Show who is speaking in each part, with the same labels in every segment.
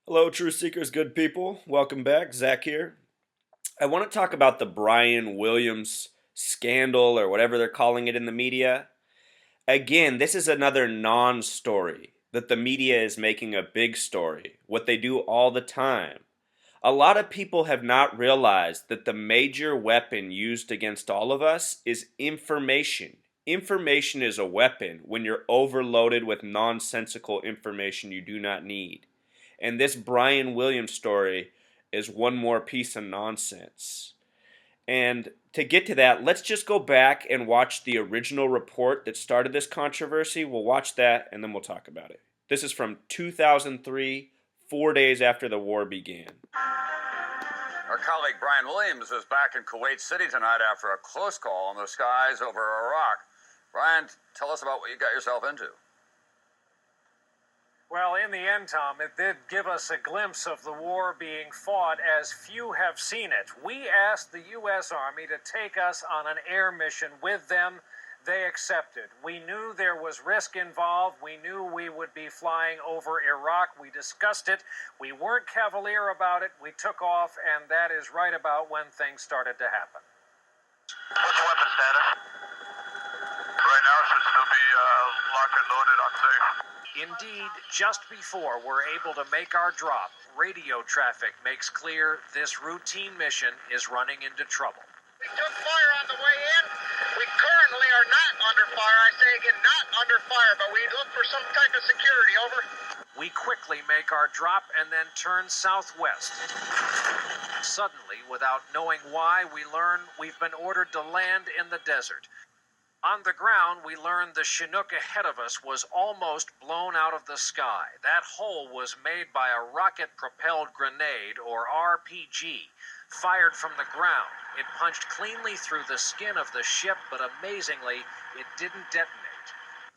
Speaker 1: Hello, True Seekers, good people. Welcome back. Zach here. I want to talk about the Brian Williams scandal or whatever they're calling it in the media. Again, this is another non story that the media is making a big story, what they do all the time. A lot of people have not realized that the major weapon used against all of us is information. Information is a weapon when you're overloaded with nonsensical information you do not need. And this Brian Williams story is one more piece of nonsense. And to get to that, let's just go back and watch the original report that started this controversy. We'll watch that and then we'll talk about it. This is from 2003, 4 days after the war began.
Speaker 2: Our colleague Brian Williams is back in Kuwait City tonight after a close call on the skies over Iraq. Brian, tell us about what you got yourself into.
Speaker 3: Well, in the end, Tom, it did give us a glimpse of the war being fought as few have seen it. We asked the U.S. Army to take us on an air mission with them. They accepted. We knew there was risk involved. We knew we would be flying over Iraq. We discussed it. We weren't cavalier about it. We took off, and that is right about when things started to happen.
Speaker 4: What's the weapon status? Right now, it should still be locked and loaded on safe.
Speaker 3: Indeed, just before we're able to make our drop, radio traffic makes clear this routine mission is running into trouble.
Speaker 5: We took fire on the way in. We currently are not under fire. I say again, not under fire, but we look for some type of security. Over.
Speaker 3: We quickly make our drop and then turn southwest. Suddenly, without knowing why, we learn we've been ordered to land in the desert. On the ground, we learned the Chinook ahead of us was almost blown out of the sky. That hole was made by a rocket-propelled grenade, or RPG, fired from the ground. It punched cleanly through the skin of the ship, but amazingly, it didn't detonate.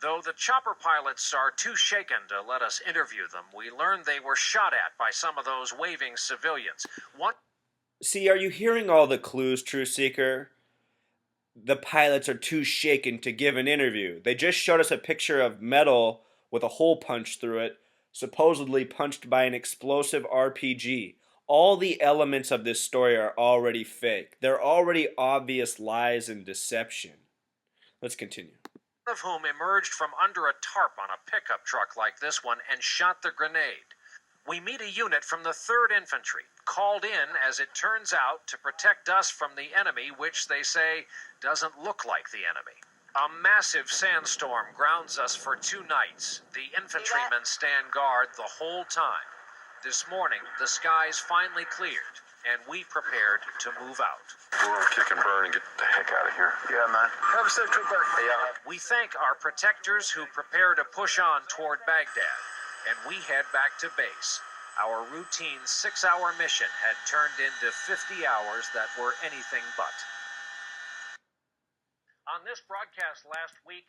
Speaker 3: Though the chopper pilots are too shaken to let us interview them, we learned they were shot at by some of those waving civilians.
Speaker 1: See, are you hearing all the clues, True Seeker? The pilots are too shaken to give an interview. They just showed us a picture of metal with a hole punched through it, supposedly punched by an explosive RPG. All the elements of this story are already fake. They're already obvious lies and deception. Let's continue.
Speaker 3: One of whom emerged from under a tarp on a pickup truck like this one and shot the grenade. We meet a unit from the 3rd Infantry, called in, as it turns out, to protect us from the enemy, which they say doesn't look like the enemy. A massive sandstorm grounds us for 2 nights. The infantrymen stand guard the whole time. This morning, the skies finally cleared, and we prepared to move out.
Speaker 4: We're gonna kick and burn and get the heck out of here. Yeah, man. Have a safe trip back. Yeah.
Speaker 3: We thank our protectors who prepare to push on toward Baghdad, and we head back to base. Our routine 6-hour mission had turned into 50 hours that were anything but. On this broadcast last week,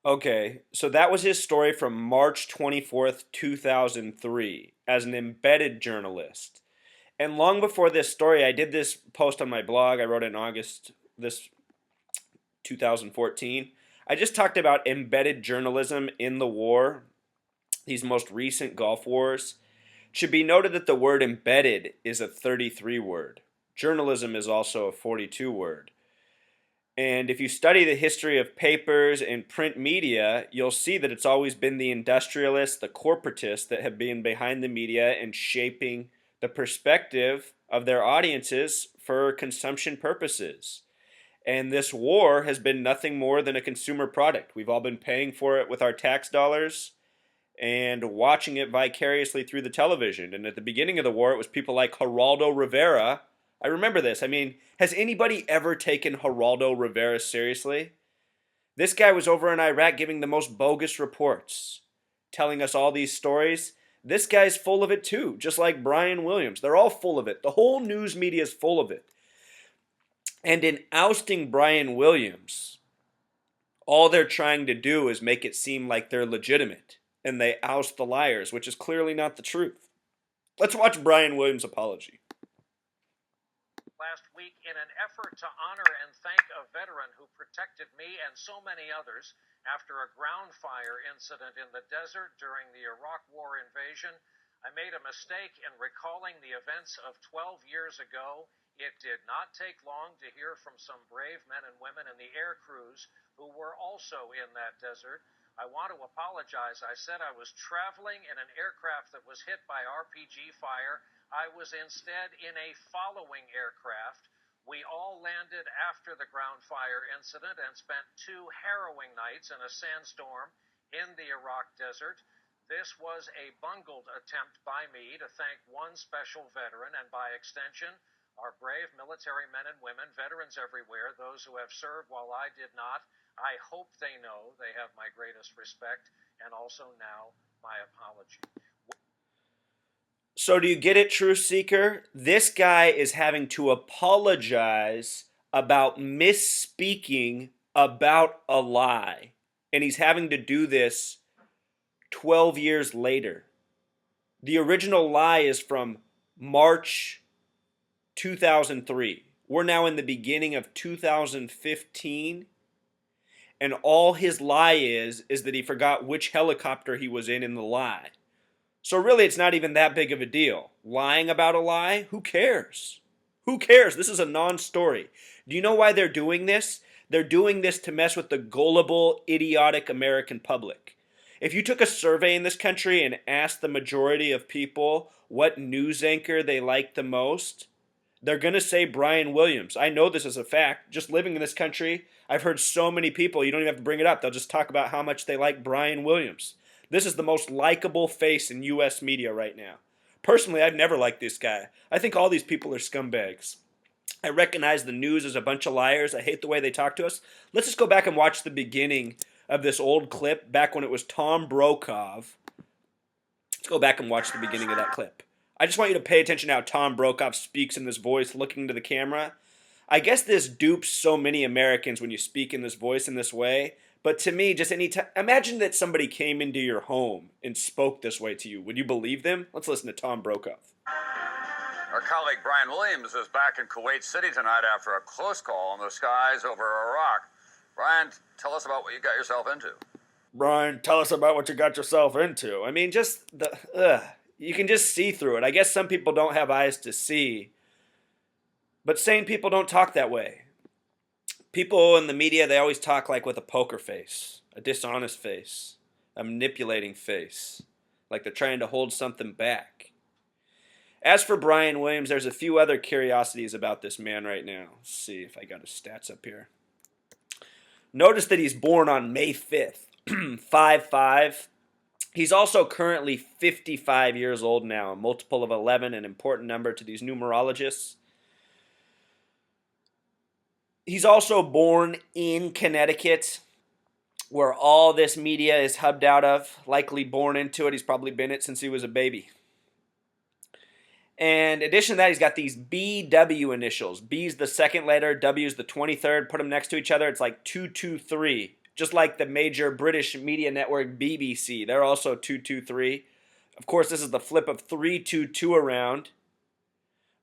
Speaker 1: Okay, so that was his story from March 24th, 2003, as an embedded journalist. And long before this story, I did this post on my blog. I wrote it in August this 2014. I just talked about embedded journalism in the war, these most recent Gulf wars. It should be noted that the word embedded is a 33 word. Journalism is also a 42 word. And if you study the history of papers and print media, you'll see that it's always been the industrialists, the corporatists that have been behind the media and shaping the perspective of their audiences for consumption purposes. And this war has been nothing more than a consumer product. We've all been paying for it with our tax dollars and watching it vicariously through the television. And at the beginning of the war, it was people like Geraldo Rivera. I remember this. I mean, has anybody ever taken Geraldo Rivera seriously? This guy was over in Iraq giving the most bogus reports, telling us all these stories. This guy's full of it too, just like Brian Williams. They're all full of it. The whole news media is full of it. And in ousting Brian Williams, all they're trying to do is make it seem like they're legitimate, and they oust the liars, which is clearly not the truth. Let's watch Brian Williams' apology.
Speaker 3: Last week, in an effort to honor and thank a veteran who protected me and so many others, After a ground fire incident in the desert during the Iraq War invasion, I made a mistake in recalling the events of 12 years ago. It did not take long to hear from some brave men and women in the air crews who were also in that desert. I want to apologize. I said I was traveling in an aircraft that was hit by RPG fire. I was instead in a following aircraft. We all landed after the ground fire incident and spent 2 harrowing nights in a sandstorm in the Iraq desert. This was a bungled attempt by me to thank one special veteran and, by extension, our brave military men and women, veterans everywhere, those who have served while I did not. I hope they know they have my greatest respect and also now my apology.
Speaker 1: So do you get it, Truth Seeker? This guy is having to apologize about misspeaking about a lie. And he's having to do this 12 years later. The original lie is from March 2003. We're now in the beginning of 2015. And all his lie is that he forgot which helicopter he was in the lie. So really, it's not even that big of a deal. Lying about a lie? Who cares? Who cares? This is a non-story. Do you know why they're doing this? They're doing this to mess with the gullible, idiotic American public. If you took a survey in this country and asked the majority of people what news anchor they like the most, they're going to say Brian Williams. I know this is a fact. Just living in this country, I've heard so many people, you don't even have to bring it up. They'll just talk about how much they like Brian Williams. This is the most likable face in U.S. media right now. Personally, I've never liked this guy. I think all these people are scumbags. I recognize the news as a bunch of liars. I hate the way they talk to us. Let's just go back and watch the beginning of this old clip, back when it was Tom Brokaw. Let's go back and watch the beginning of that clip. I just want you to pay attention to how Tom Brokaw speaks in this voice, looking into the camera. I guess this dupes so many Americans when you speak in this voice in this way. But to me, just imagine that somebody came into your home and spoke this way to you. Would you believe them? Let's listen to Tom Brokaw.
Speaker 2: Our colleague Brian Williams is back in Kuwait City tonight after a close call in the skies over Iraq. Brian, tell us about what you got yourself into.
Speaker 1: Brian, tell us about what you got yourself into. I mean, just you can just see through it. I guess some people don't have eyes to see. But sane people don't talk that way. People in the media, they always talk like with a poker face, a dishonest face, a manipulating face, like they're trying to hold something back. As for Brian Williams, there's a few other curiosities about this man right now. Let's see if I got his stats up here. Notice that he's born on May 5th, 5-5. He's also currently 55 years old now, a multiple of 11, an important number to these numerologists. He's also born in Connecticut, where all this media is hubbed out of, likely born into it. He's probably been it since he was a baby. And in addition to that, he's got these BW initials. B's the second letter, W's the 23rd. Put them next to each other, it's like 223. Just like the major British media network BBC. They're also 223. Of course, this is the flip of 322 around.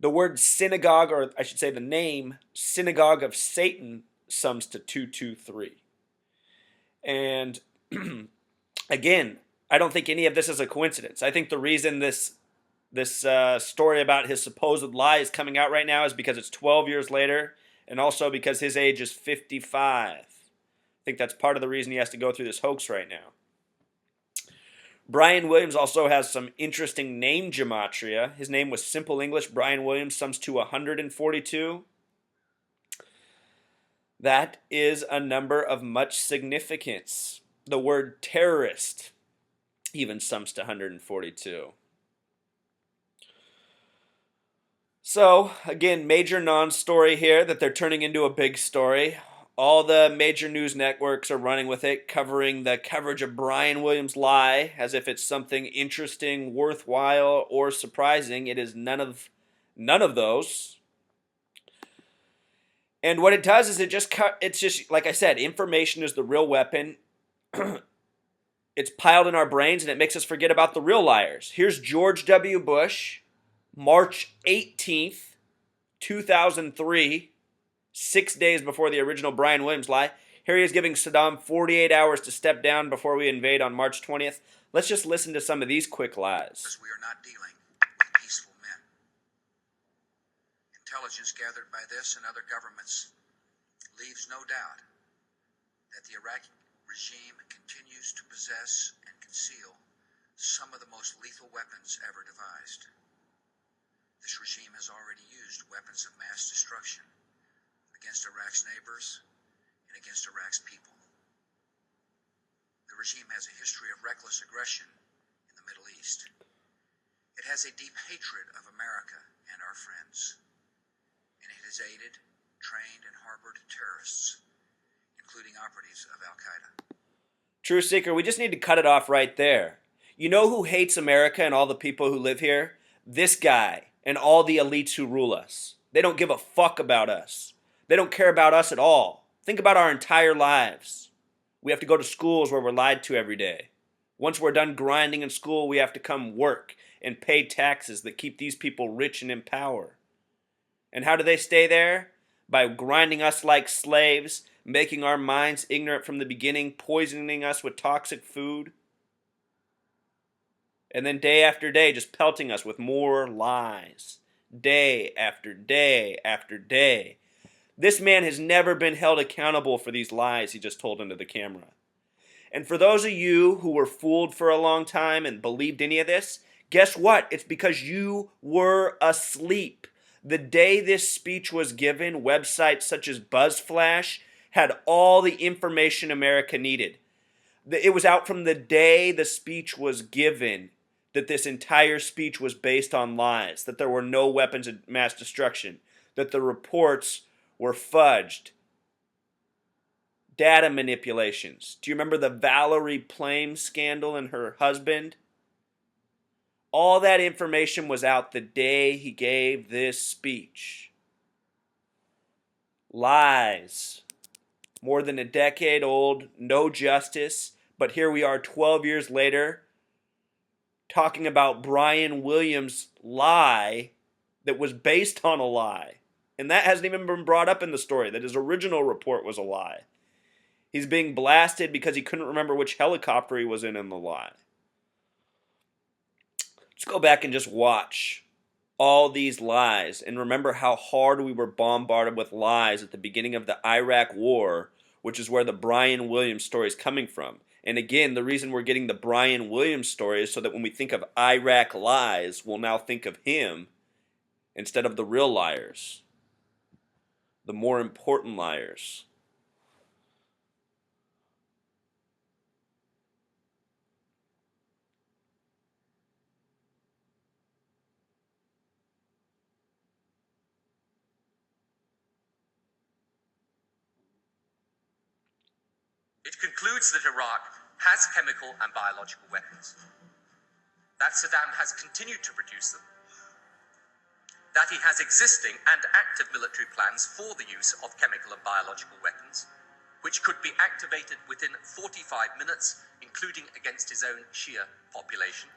Speaker 1: The word synagogue, or I should say the name, Synagogue of Satan, sums to 223. And again, I don't think any of this is a coincidence. I think the reason this story about his supposed lie is coming out right now is because it's 12 years later, and also because his age is 55. I think that's part of the reason he has to go through this hoax right now. Brian Williams also has some interesting name gematria. His name was Simple English. Brian Williams sums to 142. That is a number of much significance. The word terrorist even sums to 142. So, again, major non-story here that they're turning into a big story. All the major news networks are running with it, covering the coverage of Brian Williams' lie as if it's something interesting, worthwhile, or surprising. It is none of those. And what it does is it's just like I said, information is the real weapon. It's piled in our brains and it makes us forget about the real liars. Here's George W. Bush, March 18th, 2003. 6 days before the original Brian Williams lie. Here he is giving Saddam 48 hours to step down before we invade on March 20th. Let's just listen to some of these quick lies.
Speaker 6: Because we are not dealing with peaceful men. Intelligence gathered by this and other governments leaves no doubt that the Iraqi regime continues to possess and conceal some of the most lethal weapons ever devised. This regime has already used weapons of mass destruction against Iraq's neighbors and against Iraq's people. The regime has a history of reckless aggression in the Middle East. It has a deep hatred of America and our friends, and it has aided, trained, and harbored terrorists, including operatives of Al-Qaeda.
Speaker 1: True Seeker, we just need to cut it off right there. You know who hates America and all the people who live here? This guy and all the elites who rule us. They don't give a fuck about us. They don't care about us at all. Think about our entire lives. We have to go to schools where we're lied to every day. Once we're done grinding in school, we have to come work and pay taxes that keep these people rich and in power. And how do they stay there? By grinding us like slaves, making our minds ignorant from the beginning, poisoning us with toxic food. And then day after day, just pelting us with more lies. Day after day after day. This man has never been held accountable for these lies he just told into the camera. And for those of you who were fooled for a long time and believed any of this, guess what? It's because you were asleep. The day this speech was given, websites such as BuzzFlash had all the information America needed. It was out from the day the speech was given that this entire speech was based on lies, that there were no weapons of mass destruction, that the reports were fudged. Data manipulations. Do you remember the Valerie Plame scandal and her husband? All that information was out the day he gave this speech. Lies. More than a decade old, no justice, but here we are 12 years later talking about Brian Williams' lie that was based on a lie. And that hasn't even been brought up in the story, that his original report was a lie. He's being blasted because he couldn't remember which helicopter he was in the lie. Let's go back and just watch all these lies and remember how hard we were bombarded with lies at the beginning of the Iraq War, which is where the Brian Williams story is coming from. And again, the reason we're getting the Brian Williams story is so that when we think of Iraq lies, we'll now think of him instead of the real liars, the more important liars.
Speaker 7: It concludes that Iraq has chemical and biological weapons, that Saddam has continued to produce them, that he has existing and active military plans for the use of chemical and biological weapons, which could be activated within 45 minutes, including against his own Shia population.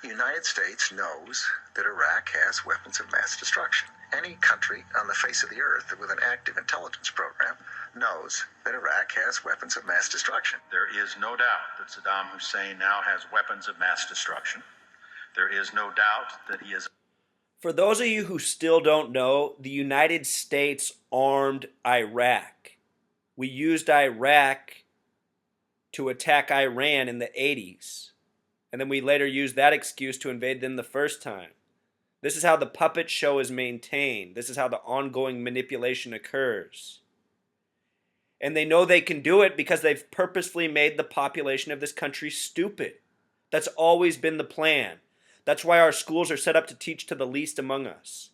Speaker 6: The United States knows that Iraq has weapons of mass destruction. Any country on the face of the earth with an active intelligence program knows that Iraq has weapons of mass destruction.
Speaker 8: There is no doubt that Saddam Hussein now has weapons of mass destruction. There is no doubt that he is...
Speaker 1: For those of you who still don't know, the United States armed Iraq. We used Iraq to attack Iran in the 80s. And then we later used that excuse to invade them the first time. This is how the puppet show is maintained. This is how the ongoing manipulation occurs. And they know they can do it because they've purposely made the population of this country stupid. That's always been the plan. That's why our schools are set up to teach to the least among us.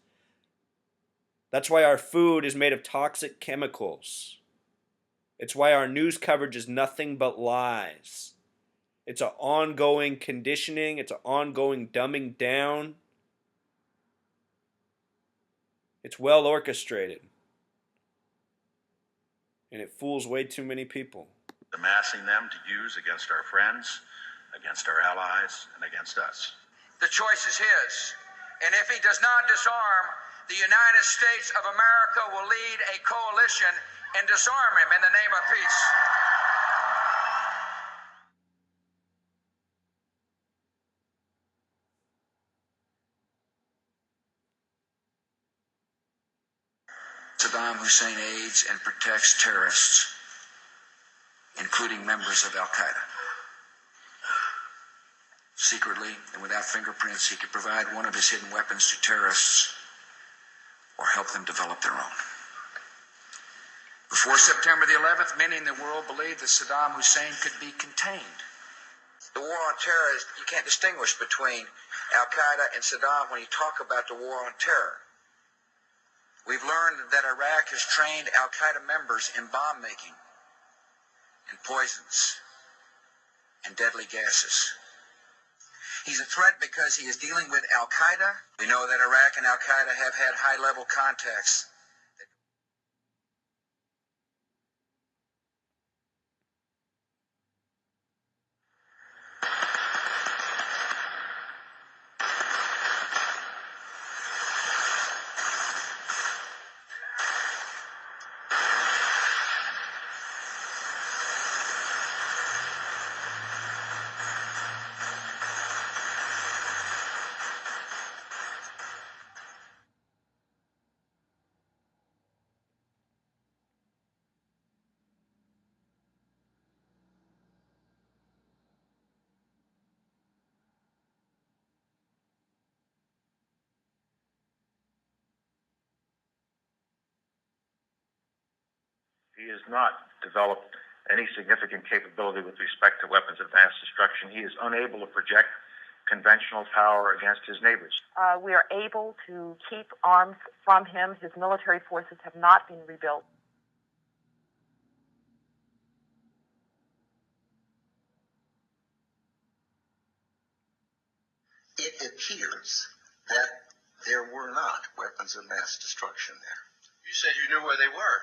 Speaker 1: That's why our food is made of toxic chemicals. It's why our news coverage is nothing but lies. It's an ongoing conditioning. It's an ongoing dumbing down. It's well orchestrated. And it fools way too many people.
Speaker 8: amassing them to use against our friends, against our allies, and against us.
Speaker 6: The choice is his. And if he does not disarm, The United States of America will lead a coalition and disarm him in the name of peace. Saddam Hussein aids and protects terrorists, including members of Al-Qaeda. Secretly and without fingerprints, he could provide one of his hidden weapons to terrorists or help them develop their own. Before September the 11th, many in the world believed that Saddam Hussein could be contained. The war on terror, you can't distinguish between Al-Qaeda and Saddam when you talk about the war on terror. We've learned that Iraq has trained Al-Qaeda members in bomb making and poisons and deadly gases. He's a threat because he is dealing with Al-Qaeda. We know that Iraq and Al-Qaeda have had high-level contacts.
Speaker 8: He has not developed any significant capability with respect to weapons of mass destruction. He is unable to project conventional power against his neighbors.
Speaker 9: We are able to keep arms from him. His military forces have not been rebuilt.
Speaker 10: It appears that there were not weapons of mass destruction there.
Speaker 4: You said you knew where they were.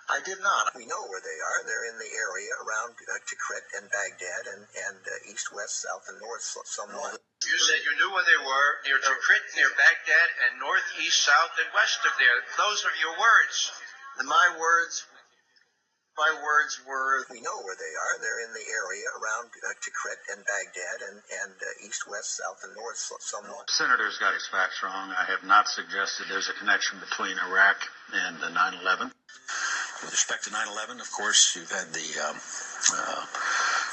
Speaker 10: I did not. We know where they are. They're in the area around Tikrit and Baghdad and east, west, south, and north somewhat.
Speaker 4: You said you knew where they were, near Tikrit, near Baghdad, and north, east, south, and west of there. Those are your words.
Speaker 10: My words were, we know where they are. They're in the area around Tikrit and Baghdad and east, west, south, and north somewhat.
Speaker 8: Senator's got his facts wrong. I have not suggested there's a connection between Iraq and 9/11.
Speaker 11: With respect to 9/11, of course, you've had the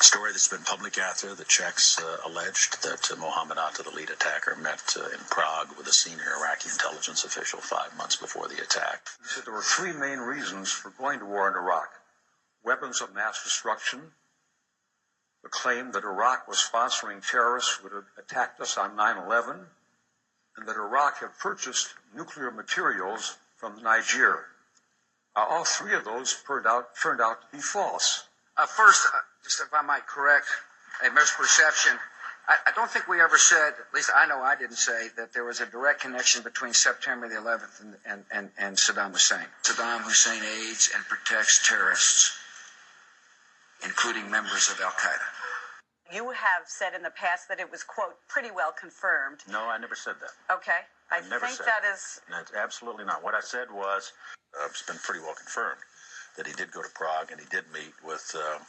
Speaker 11: story that's been public after. The Czechs alleged that Mohammed Atta, the lead attacker, met in Prague with a senior Iraqi intelligence official 5 months before the attack.
Speaker 12: He said there were three main reasons for going to war in Iraq: weapons of mass destruction, the claim that Iraq was sponsoring terrorists who had attacked us on 9/11, and that Iraq had purchased nuclear materials from Niger. All three of those turned out to be false.
Speaker 6: First, just if I might correct a misperception, I don't think we ever said, at least I know I didn't say, that there was a direct connection between September the 11th and Saddam Hussein. Saddam Hussein aids and protects terrorists, including members of Al-Qaeda.
Speaker 9: You have said in the past that it was, quote, pretty well confirmed.
Speaker 8: No, I never said that.
Speaker 9: Okay. I
Speaker 8: never
Speaker 9: think
Speaker 8: said
Speaker 9: that is...
Speaker 8: That's absolutely not. What I said was, it's been pretty well confirmed that he did go to Prague and he did meet with a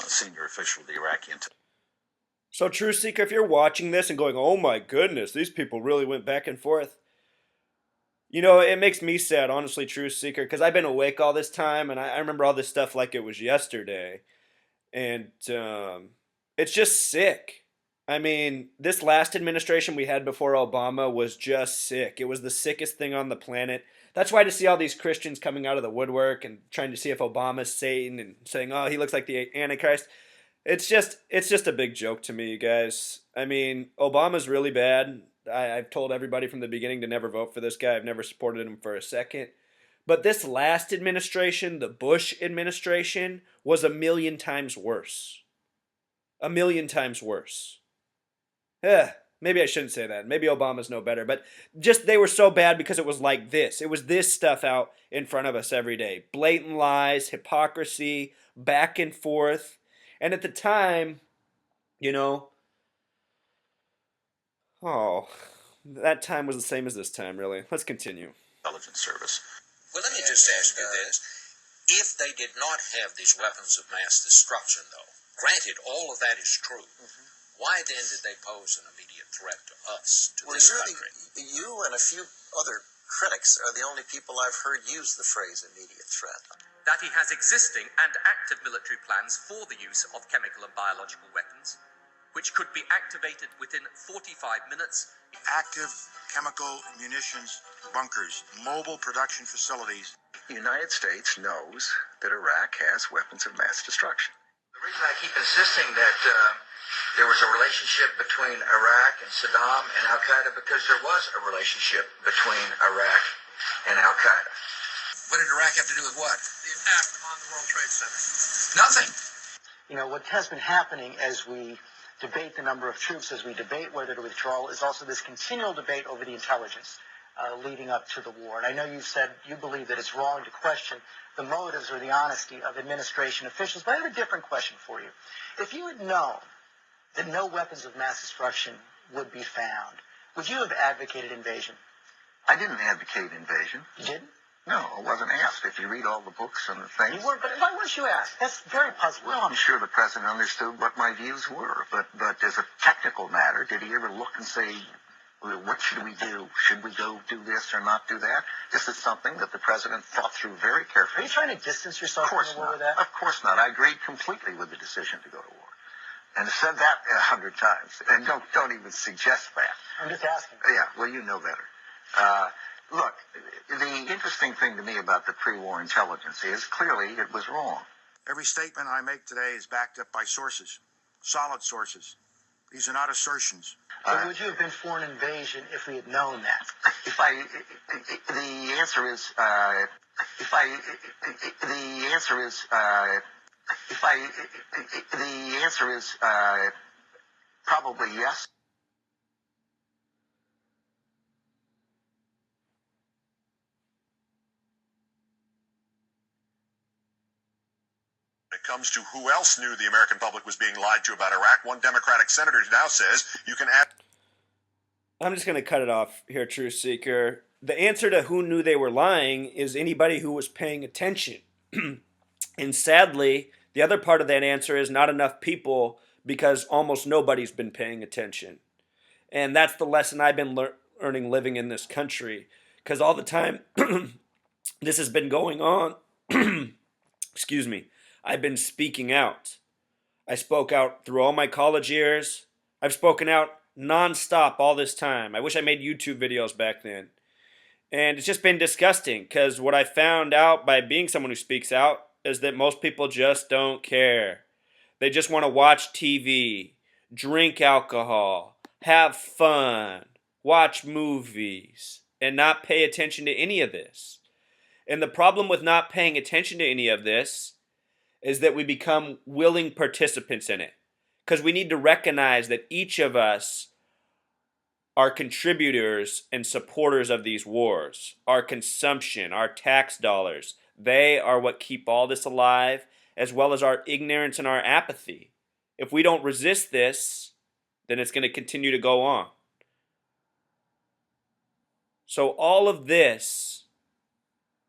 Speaker 8: senior official of the Iraqi intelligence.
Speaker 1: So, Truth Seeker, if you're watching this and going, oh my goodness, these people really went back and forth, you know, it makes me sad, honestly, Truth Seeker, because I've been awake all this time and I remember all this stuff like it was yesterday. And it's just sick. I mean, this last administration we had before Obama was just sick. It was the sickest thing on the planet. That's why to see all these Christians coming out of the woodwork and trying to see if Obama's Satan and saying, oh, he looks like the Antichrist. It's just a big joke to me, you guys. I mean, Obama's really bad. I've told everybody from the beginning to never vote for this guy. I've never supported him for a second. But this last administration, the Bush administration, was 1,000,000 times worse. 1,000,000 times worse. Maybe I shouldn't say that. Maybe Obama's no better. But just they were so bad because it was like this. It was this stuff out in front of us every day. Blatant lies, hypocrisy, back and forth. And at the time, you know, that time was the same as this time, really. Let's continue.
Speaker 11: Intelligence Service.
Speaker 6: Well, let me just ask you this. If they did not have these weapons of mass destruction, though, granted, all of that is true, why then did they pose an immediate threat to us, to this country?
Speaker 10: You and a few other critics are the only people I've heard use the phrase immediate threat.
Speaker 7: That he has existing and active military plans for the use of chemical and biological weapons, which could be activated within 45 minutes.
Speaker 13: Active chemical munitions bunkers, mobile production facilities.
Speaker 14: The United States knows that Iraq has weapons of mass destruction.
Speaker 6: The reason I keep insisting that there was a relationship between Iraq and Saddam and Al-Qaeda, because there was a relationship between Iraq and Al-Qaeda. What did Iraq have to do with what?
Speaker 3: The attack on the World Trade Center.
Speaker 6: Nothing.
Speaker 15: You know, what has been happening as we debate the number of troops, as we debate whether to withdraw, is also this continual debate over the intelligence leading up to the war. And I know you said you believe that it's wrong to question the motives or the honesty of administration officials, but I have a different question for you. If you had known that no weapons of mass destruction would be found, would you have advocated invasion?
Speaker 14: I didn't advocate invasion.
Speaker 15: You didn't?
Speaker 14: No, I wasn't asked. If you read all the books and the things...
Speaker 15: You weren't, but why weren't you asked? That's very puzzling.
Speaker 14: Well, I'm sure the president understood what my views were, but as a technical matter, did he ever look and say, what should we do? Should we go do this or not do that? This is something that the president thought through very carefully.
Speaker 15: Are you trying to distance yourself from the war with that?
Speaker 14: Of course not. I agreed completely with the decision to go to war. And I said that 100 times. And don't even suggest that.
Speaker 15: I'm just asking.
Speaker 14: Yeah, well, you know better. Look, the interesting thing to me about the pre-war intelligence is clearly it was wrong.
Speaker 13: Every statement I make today is backed up by sources, solid sources. These are not assertions.
Speaker 15: But would you have been for an invasion if we had known that?
Speaker 14: The answer is probably yes.
Speaker 16: When it comes to who else knew the American public was being lied to about Iraq, one Democratic senator now says you can add...
Speaker 1: I'm just going to cut it off here, Truth Seeker. The answer to who knew they were lying is anybody who was paying attention. And sadly, the other part of that answer is not enough people, because almost nobody's been paying attention. And that's the lesson I've been learning living in this country. Because all the time this has been going on, excuse me, I've been speaking out. I spoke out through all my college years. I've spoken out nonstop all this time. I wish I made YouTube videos back then. And it's just been disgusting, because what I found out by being someone who speaks out is that most people just don't care. They just want to watch TV, drink alcohol, have fun, watch movies, and not pay attention to any of this. And the problem with not paying attention to any of this is that we become willing participants in it. Because we need to recognize that each of us are contributors and supporters of these wars. Our consumption, our tax dollars, they are what keep all this alive, as well as our ignorance and our apathy. If we don't resist this, then it's going to continue to go on. So all of this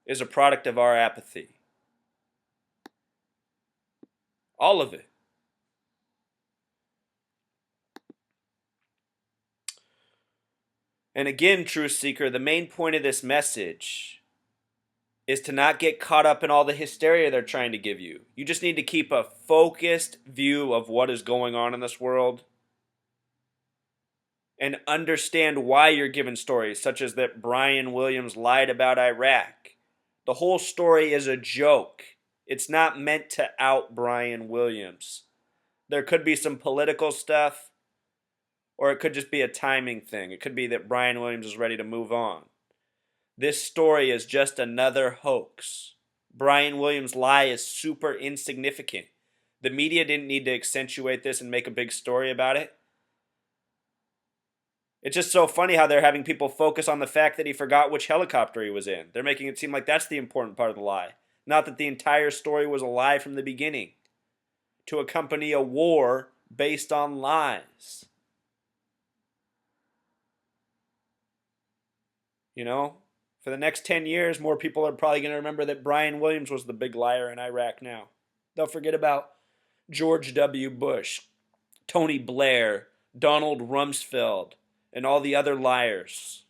Speaker 1: is a product of our apathy. All of it. And again, Truth Seeker, the main point of this message is to not get caught up in all the hysteria they're trying to give you. You just need to keep a focused view of what is going on in this world and understand why you're given stories, such as that Brian Williams lied about Iraq. The whole story is a joke. It's not meant to out Brian Williams. There could be some political stuff, or it could just be a timing thing. It could be that Brian Williams is ready to move on. This story is just another hoax. Brian Williams' lie is super insignificant. The media didn't need to accentuate this and make a big story about it. It's just so funny how they're having people focus on the fact that he forgot which helicopter he was in. They're making it seem like that's the important part of the lie. Not that the entire story was a lie from the beginning, to accompany a war based on lies. You know, for the next 10 years, more people are probably going to remember that Brian Williams was the big liar in Iraq now. They'll forget about George W. Bush, Tony Blair, Donald Rumsfeld, and all the other liars.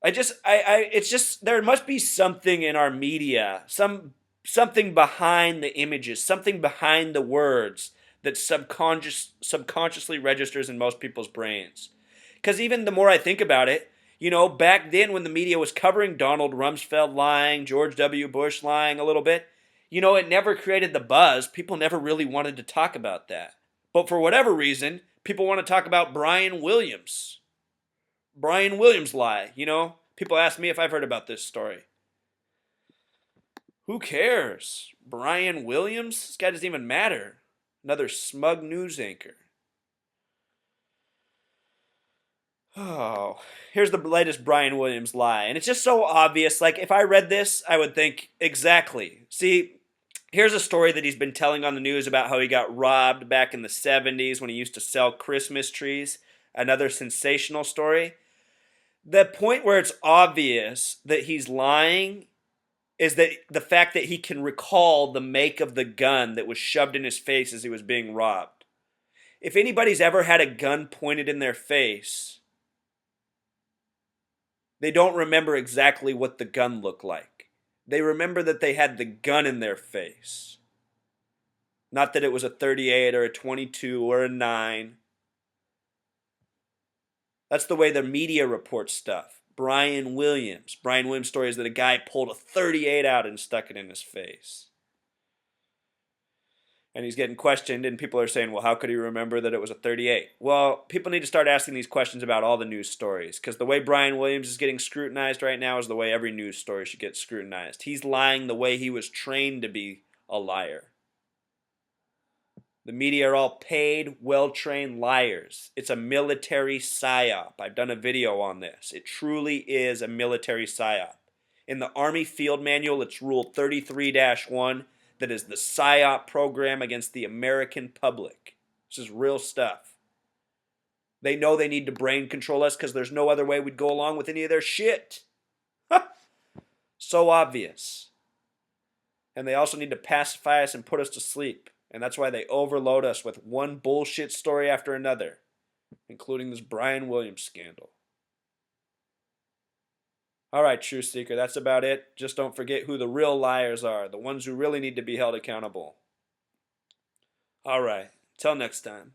Speaker 1: It's just, there must be something in our media, something behind the images, something behind the words that subconsciously registers in most people's brains. Because even the more I think about it, you know, back then when the media was covering Donald Rumsfeld lying, George W. Bush lying a little bit, you know, it never created the buzz. People never really wanted to talk about that. But for whatever reason, people want to talk about Brian Williams. Brian Williams lie, you know? People ask me if I've heard about this story. Who cares? Brian Williams? This guy doesn't even matter. Another smug news anchor. Oh, here's the latest Brian Williams lie. And it's just so obvious. Like, if I read this, I would think, exactly. See, here's a story that he's been telling on the news about how he got robbed back in the 70s when he used to sell Christmas trees. Another sensational story. The point where it's obvious that he's lying is that the fact that he can recall the make of the gun that was shoved in his face as he was being robbed. If anybody's ever had a gun pointed in their face, they don't remember exactly what the gun looked like. They remember that they had the gun in their face. Not that it was a 38 or a 22 or a 9. That's the way the media reports stuff. Brian Williams' story is that a guy pulled a 38 out and stuck it in his face. And he's getting questioned, and people are saying, well, how could he remember that it was a 38? Well, people need to start asking these questions about all the news stories, because the way Brian Williams is getting scrutinized right now is the way every news story should get scrutinized. He's lying the way he was trained to be a liar. The media are all paid, well-trained liars. It's a military psyop. I've done a video on this. It truly is a military psyop. In the Army Field Manual, it's Rule 33-1 that is the psyop program against the American public. This is real stuff. They know they need to brain control us because there's no other way we'd go along with any of their shit. So obvious. And they also need to pacify us and put us to sleep. And that's why they overload us with one bullshit story after another, including this Brian Williams scandal. All right, Truth Seeker, that's about it. Just don't forget who the real liars are, the ones who really need to be held accountable. All right, till next time.